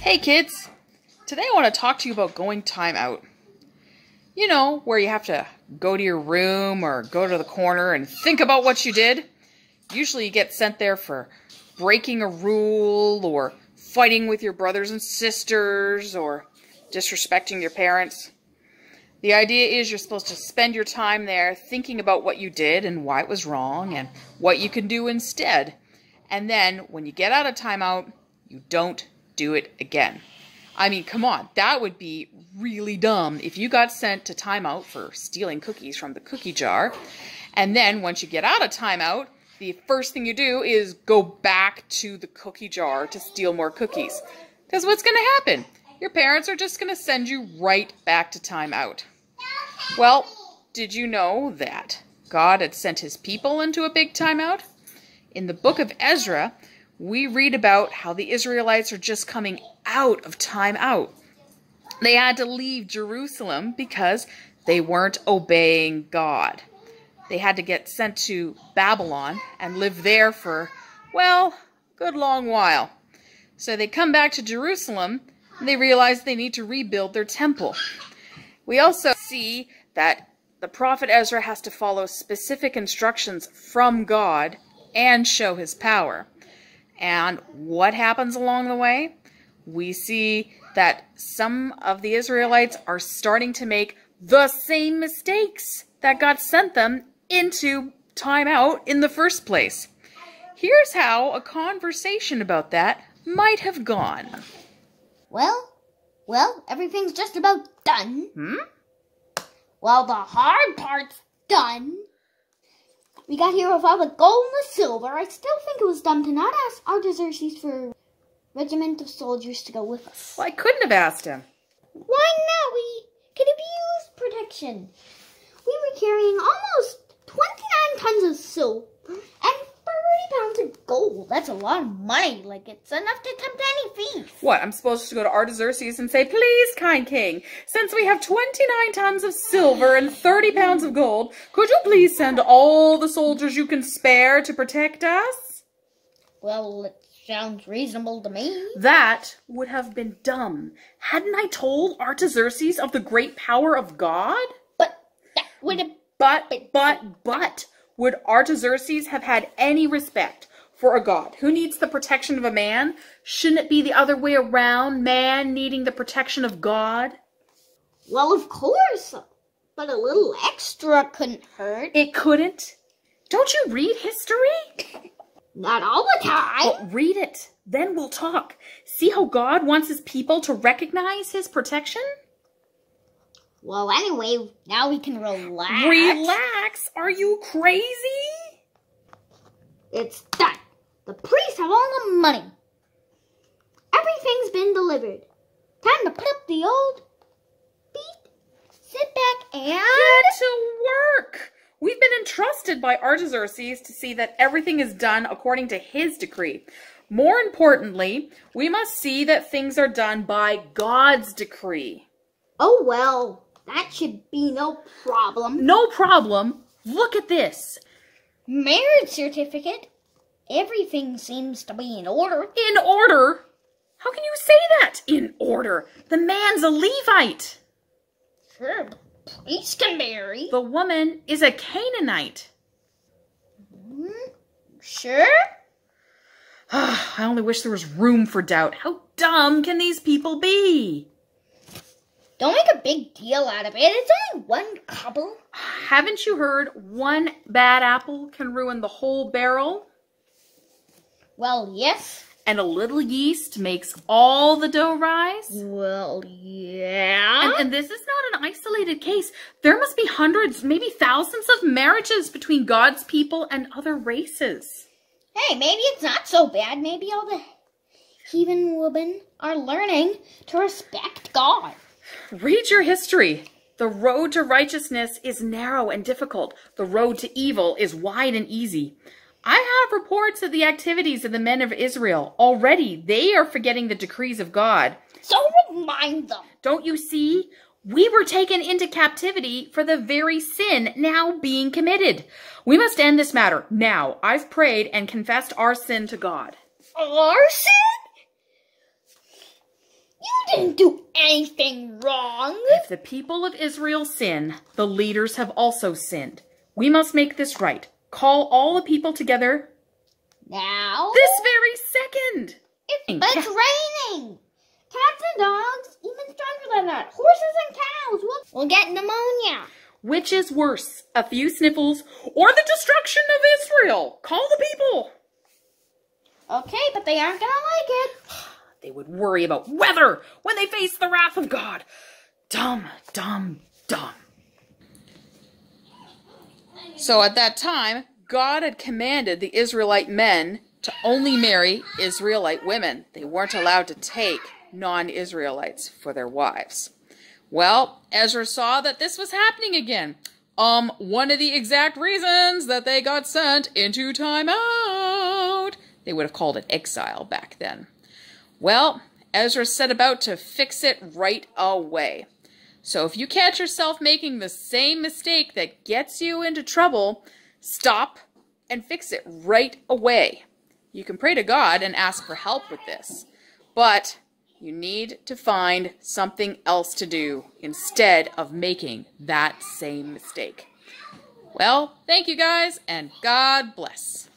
Hey kids, today I want to talk to you about going timeout. You know, where you have to go to your room or go to the corner and think about what you did. Usually you get sent there for breaking a rule or fighting with your brothers and sisters or disrespecting your parents. The idea is you're supposed to spend your time there thinking about what you did and why it was wrong and what you can do instead. And then when you get out of timeout, you don't do it again. I mean, come on, that would be really dumb if you got sent to timeout for stealing cookies from the cookie jar, and then once you get out of timeout, the first thing you do is go back to the cookie jar to steal more cookies. Because what's going to happen? Your parents are just going to send you right back to timeout. Well, did you know that God had sent his people into a big timeout? In the Book of Ezra, we read about how the Israelites are just coming out of timeout. They had to leave Jerusalem because they weren't obeying God. They had to get sent to Babylon and live there for, well, a good long while. So they come back to Jerusalem and they realize they need to rebuild their temple. We also see that the prophet Ezra has to follow specific instructions from God and show his power. And what happens along the way? We see that some of the Israelites are starting to make the same mistakes that God sent them into timeout in the first place. Here's how a conversation about that might have gone. Well, everything's just about done. Well, the hard part's done. We got here with all the gold and the silver. I still think it was dumb to not ask Artaxerxes for a regiment of soldiers to go with us. Well, I couldn't have asked him. Why not? We could have used protection. We were carrying almost 29 tons of silver and 30 pounds of gold. That's a lot of money. Like, it's enough to tempt any thief. What, I'm supposed to go to Artaxerxes and say, please, kind king, since we have 29 tons of silver and 30 pounds of gold, could you please send all the soldiers you can spare to protect us? Well, it sounds reasonable to me. That would have been dumb. Hadn't I told Artaxerxes of the great power of God? But that would have... But, would Artaxerxes have had any respect for a god who needs the protection of a man? Shouldn't it be the other way around, man needing the protection of God? Well, of course, but a little extra couldn't hurt. It couldn't? Don't you read history? Not all the time. Well, read it. Then we'll talk. See how God wants his people to recognize his protection? Well, anyway, now we can relax. Relax? Are you crazy? It's done. The priests have all the money. Everything's been delivered. Time to put up the old feet, sit back, and... Get to work! We've been entrusted by Artaxerxes to see that everything is done according to his decree. More importantly, we must see that things are done by God's decree. Oh, well, that should be no problem. No problem? Look at this. Marriage certificate. Everything seems to be in order. In order? How can you say that? In order. The man's a Levite. Sure, the priest can marry. The woman is a Canaanite. Sure? I only wish there was room for doubt. How dumb can these people be? Don't make a big deal out of it. It's only one couple. Haven't you heard one bad apple can ruin the whole barrel? Well, yes. And a little yeast makes all the dough rise? Well, yeah. And this is not an isolated case. There must be hundreds, maybe thousands of marriages between God's people and other races. Hey, maybe it's not so bad. Maybe all the heathen women are learning to respect God. Read your history. The road to righteousness is narrow and difficult. The road to evil is wide and easy. I have reports of the activities of the men of Israel. Already, they are forgetting the decrees of God. So remind them. Don't you see? We were taken into captivity for the very sin now being committed. We must end this matter now. I've prayed and confessed our sin to God. Our sin? You didn't do anything wrong. If the people of Israel sin, the leaders have also sinned. We must make this right. Call all the people together Now? this very second. But it's raining. Cats and dogs, even stronger than that. Horses and cows will get pneumonia. Which is worse, a few sniffles or the destruction of Israel? Call the people. Okay, but they aren't gonna like it. They would worry about weather when they face the wrath of God. Dumb, dumb, dumb. So at that time, God had commanded the Israelite men to only marry Israelite women. They weren't allowed to take non-Israelites for their wives. Well, Ezra saw that this was happening again. One of the exact reasons that they got sent into timeout. They would have called it exile back then. Well, Ezra set about to fix it right away. So if you catch yourself making the same mistake that gets you into trouble, stop and fix it right away. You can pray to God and ask for help with this, but you need to find something else to do instead of making that same mistake. Well, thank you guys, and God bless.